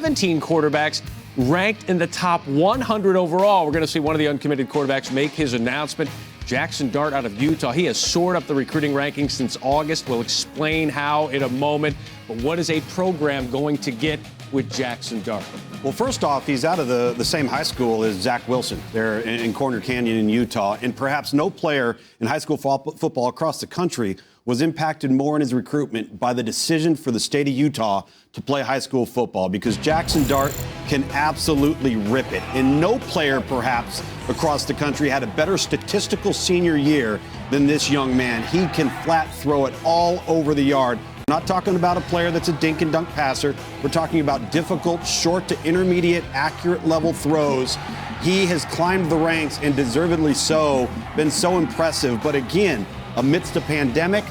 17 quarterbacks ranked in the top 100 overall. We're going to see one of the uncommitted quarterbacks make his announcement. Jaxson Dart out of Utah. He has soared up the recruiting rankings since August. We'll explain how in a moment. But what is a program going to get with Jaxson Dart? Well, first off, he's out of the same high school as Zach Wilson there in Corner Canyon in Utah. And perhaps no player in high school football across the country was impacted more in his recruitment by the decision for the state of Utah to play high school football, because Jaxson Dart can absolutely rip it. And no player perhaps across the country had a better statistical senior year than this young man. He can flat throw it all over the yard. We're not talking about a player that's a dink and dunk passer. We're talking about difficult, short to intermediate, accurate level throws. He has climbed the ranks, and deservedly so, been so impressive. But again, amidst the pandemic,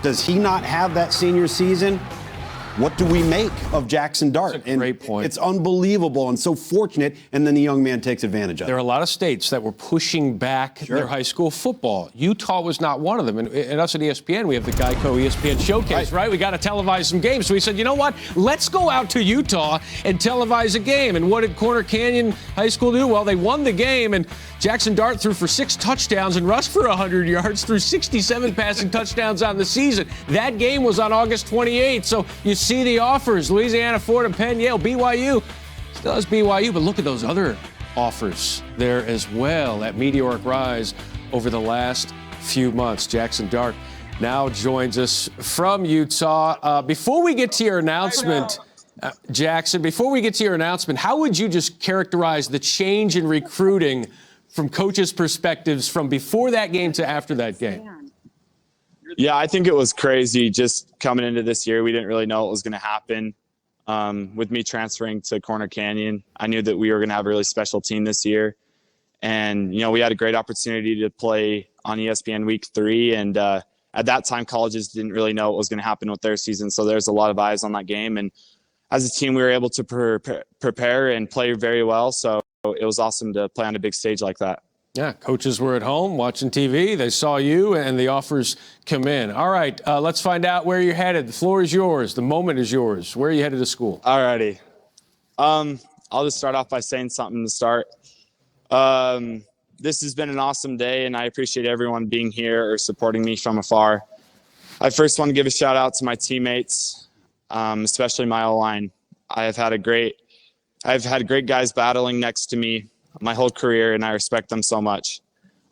does he not have that senior season? What do we make of Jaxson Dart? That's a great point. It's unbelievable and so fortunate, and then the young man takes advantage of it. There are a lot of states that were pushing back their high school football. Utah was not one of them. And us at ESPN, we have the Geico ESPN Showcase, right? We got to televise some games. So we said, you know what? Let's go out to Utah and televise a game. And what did Corner Canyon High School do? Well, they won the game, and Jaxson Dart threw for 6 touchdowns and rushed for 100 yards, threw 67 passing touchdowns on the season. That game was on August 28th. So you see the offers: Louisiana, Fordham, Penn, Yale, BYU. Still has BYU, but look at those other offers there as well. That meteoric rise over the last few months. Jaxson Dart now joins us from Utah. Before we get to your announcement, Jaxson, before we get to your announcement, how would you just characterize the change in recruiting from coaches' perspectives from before that game to after that game? Yeah, I think it was crazy just coming into this year. We didn't really know what was going to happen. With me transferring to Corner Canyon, I knew that we were going to have a really special team this year. And, you know, we had a great opportunity to play on ESPN Week 3. And at that time, colleges didn't really know what was going to happen with their season. So there's a lot of eyes on that game. And as a team, we were able to prepare and play very well. So it was awesome to play on a big stage like that. Yeah, coaches were at home watching TV. They saw you, and the offers come in. All right, let's find out where you're headed. The floor is yours. The moment is yours. Where are you headed to school? All righty. I'll just start off by saying something to start. This has been an awesome day, and I appreciate everyone being here or supporting me from afar. I first want to give a shout out to my teammates, especially my O-line. I've had great guys battling next to me my whole career, and I respect them so much.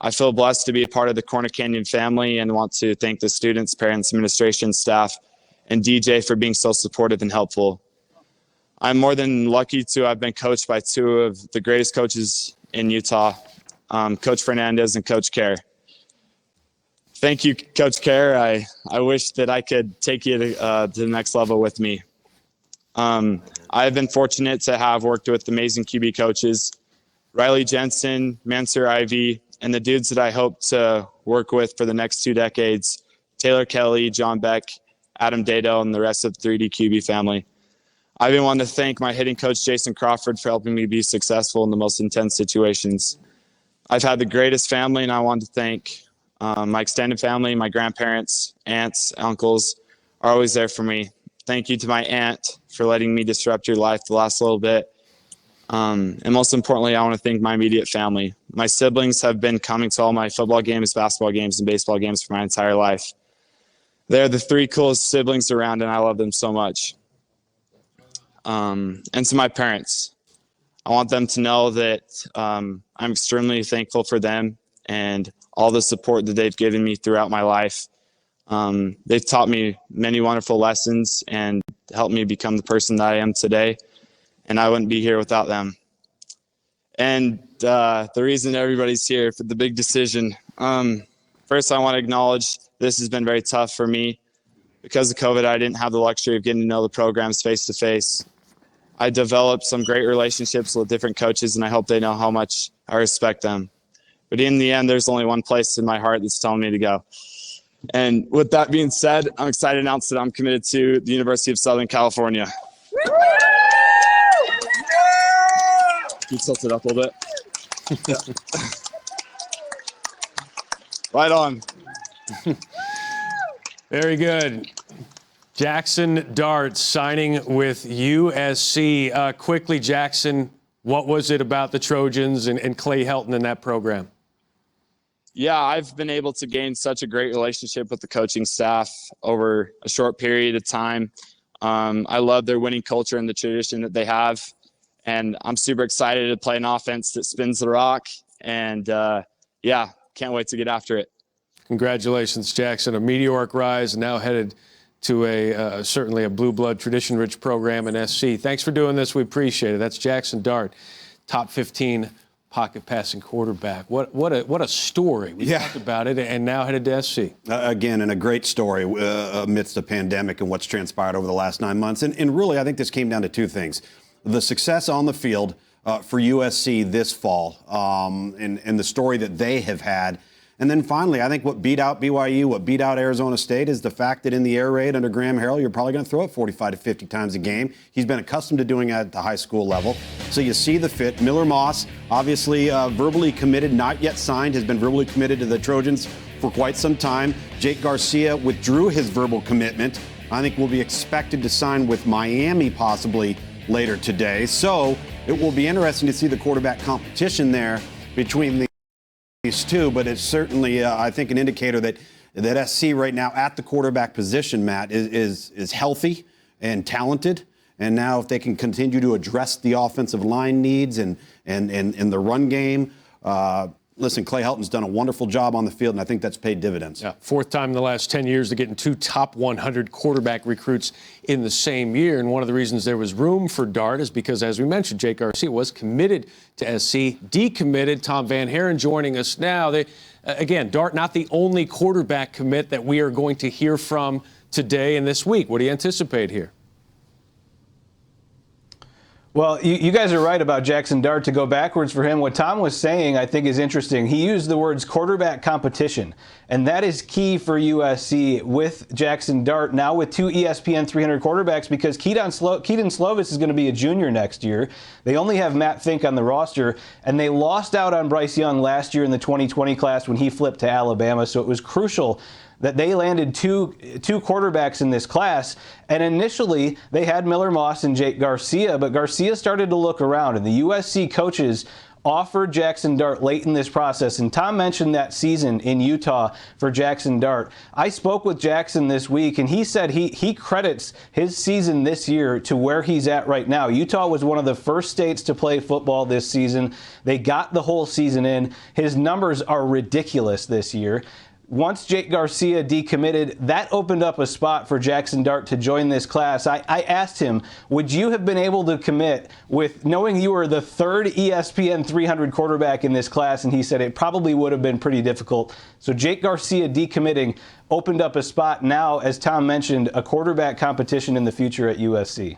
I feel blessed to be a part of the Corner Canyon family and want to thank the students, parents, administration, staff, and DJ for being so supportive and helpful. I'm more than lucky to have been coached by 2 of the greatest coaches in Utah, Coach Fernandez and Coach Kerr. Thank you, Coach Kerr. I wish that I could take you to the next level with me. I've been fortunate to have worked with amazing QB coaches, Riley Jensen, Mansur Ivy, and the dudes that I hope to work with for the next 2 decades, Taylor Kelly, John Beck, Adam Dado, and the rest of the 3D QB family. I've been wanting to thank my hitting coach, Jason Crawford, for helping me be successful in the most intense situations. I've had the greatest family, and I want to thank my extended family, my grandparents, aunts, uncles are always there for me. Thank you to my aunt for letting me disrupt your life the last little bit. And most importantly, I want to thank my immediate family. My siblings have been coming to all my football games, basketball games, and baseball games for my entire life. They're the 3 coolest siblings around, and I love them so much. And to my parents, I want them to know that I'm extremely thankful for them and all the support that they've given me throughout my life. They've taught me many wonderful lessons and helped me become the person that I am today. And I wouldn't be here without them. And the reason everybody's here for the big decision. First, I want to acknowledge this has been very tough for me. Because of COVID, I didn't have the luxury of getting to know the programs face-to-face. I developed some great relationships with different coaches, and I hope they know how much I respect them. But in the end, there's only one place in my heart that's telling me to go. And with that being said, I'm excited to announce that I'm committed to the University of Southern California. Can you tilt it up a little bit? Yeah. Right on. Very good. Jaxson Dart signing with USC. Quickly, Jaxson, what was it about the Trojans and Clay Helton in that program? Yeah, I've been able to gain such a great relationship with the coaching staff over a short period of time. I love their winning culture and the tradition that they have. And I'm super excited to play an offense that spins the rock. And yeah, can't wait to get after it. Congratulations, Jaxson. A meteoric rise, now headed to certainly a blue blood tradition-rich program in SC. Thanks for doing this. We appreciate it. That's Jaxson Dart, top 15 pocket passing quarterback. What a story. We talked about it, and now headed to SC. Again, and a great story amidst the pandemic and what's transpired over the last 9 months. And really, I think this came down to two things. The success on the field for USC this fall and the story that they have had. And then finally, I think what beat out BYU, what beat out Arizona State is the fact that in the air raid under Graham Harrell, you're probably going to throw it 45 to 50 times a game. He's been accustomed to doing it at the high school level. So you see the fit. Miller Moss, obviously verbally committed, not yet signed, has been verbally committed to the Trojans for quite some time. Jake Garcia withdrew his verbal commitment. I think will be expected to sign with Miami possibly later today. So it will be interesting to see the quarterback competition there between these two, but it's certainly, I think, an indicator that SC right now at the quarterback position, Matt, is healthy and talented. And now if they can continue to address the offensive line needs and the run game, listen, Clay Helton's done a wonderful job on the field, and I think that's paid dividends. Yeah, fourth time in the last 10 years to getting two top 100 quarterback recruits in the same year. And one of the reasons there was room for Dart is because, as we mentioned, Jake Garcia was committed to SC, decommitted. Tom Van Haren joining us now. Again, Dart not the only quarterback commit that we are going to hear from today and this week. What do you anticipate here? Well, you guys are right about Jaxson Dart. To go backwards for him, what Tom was saying, I think, is interesting. He used the words quarterback competition, and that is key for USC with Jaxson Dart, now with two ESPN 300 quarterbacks, because Keaton Slovis is going to be a junior next year. They only have Matt Fink on the roster, and they lost out on Bryce Young last year in the 2020 class when he flipped to Alabama, so it was crucial that they landed two quarterbacks in this class. And initially, they had Miller Moss and Jake Garcia, but Garcia started to look around, and the USC coaches offered Jaxson Dart late in this process. And Tom mentioned that season in Utah for Jaxson Dart. I spoke with Jaxson this week, and he said he credits his season this year to where he's at right now. Utah was one of the first states to play football this season. They got the whole season in. His numbers are ridiculous this year. Once Jake Garcia decommitted, that opened up a spot for Jaxson Dart to join this class. I asked him, would you have been able to commit with knowing you were the third ESPN 300 quarterback in this class? And he said it probably would have been pretty difficult. So Jake Garcia decommitting opened up a spot now, as Tom mentioned, a quarterback competition in the future at USC.